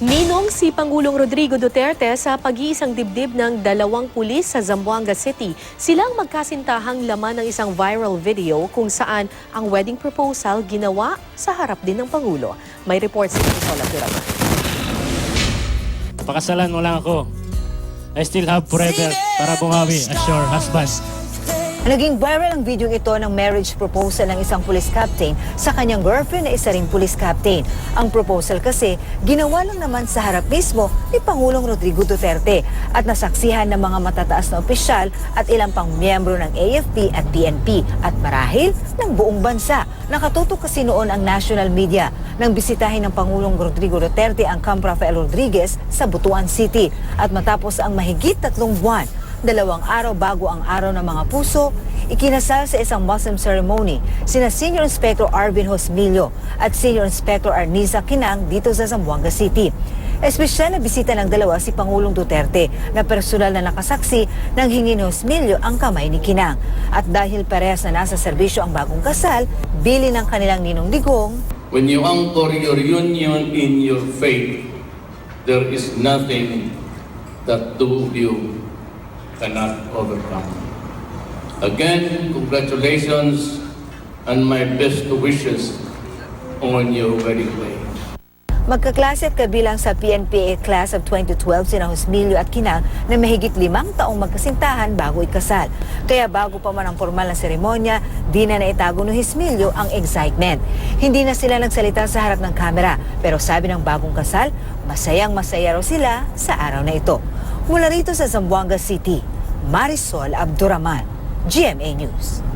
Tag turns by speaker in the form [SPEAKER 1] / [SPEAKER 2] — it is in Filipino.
[SPEAKER 1] Ninong si Pangulong Rodrigo Duterte sa pag-iisang dibdib ng 2 pulis sa Zamboanga City. Silang magkasintahang laman ng isang viral video kung saan ang wedding proposal ginawa sa harap din ng Pangulo. May report si Marisol Abduraman.
[SPEAKER 2] Pakasalan mo lang ako. I still have forever para bumawi as your husband.
[SPEAKER 3] Naging viral ang video ito ng marriage proposal ng isang police captain sa kanyang girlfriend na isa ring police captain. Ang proposal kasi, ginawa lang naman sa harap mismo ni Pangulong Rodrigo Duterte at nasaksihan ng mga matataas na opisyal at ilang pang miyembro ng AFP at PNP at marahil ng buong bansa. Nakatutok kasi noon ang national media nang bisitahin ng Pangulong Rodrigo Duterte ang Camp Rafael Rodriguez sa Butuan City. At matapos ang mahigit 3 buwan, 2 araw bago ang Araw ng Mga Puso, ikinasal sa isang Muslim ceremony sina Senior Inspector Arvin Hosmilio at Senior Inspector Arniza Kinang dito sa Zamboanga City. Espesyal na bisita ng dalawa si Pangulong Duterte na personal na nakasaksi nang hingin ni Hosmilio ang kamay ni Kinang. At dahil parehas na nasa serbisyo ang bagong kasal, bili ng kanilang ninong digong,
[SPEAKER 4] when you anchor your union in your faith, there is nothing that two of you cannot overcome. Again, congratulations and my best wishes on your wedding day.
[SPEAKER 3] magkaklase at kabilang sa PNPA Class of 2012 sina Hosmilio at Kinang na mahigit 5 taong magkasintahan bago ikasal. Kaya bago pa man ang formal na seremonya, di na naitago ni Hosmilio ang excitement. Hindi na sila nagsalita sa harap ng kamera, pero sabi ng bagong kasal, masayang-masaya raw sila sa araw na ito. Mula rito sa Zamboanga City, Marisol Abduraman, GMA News.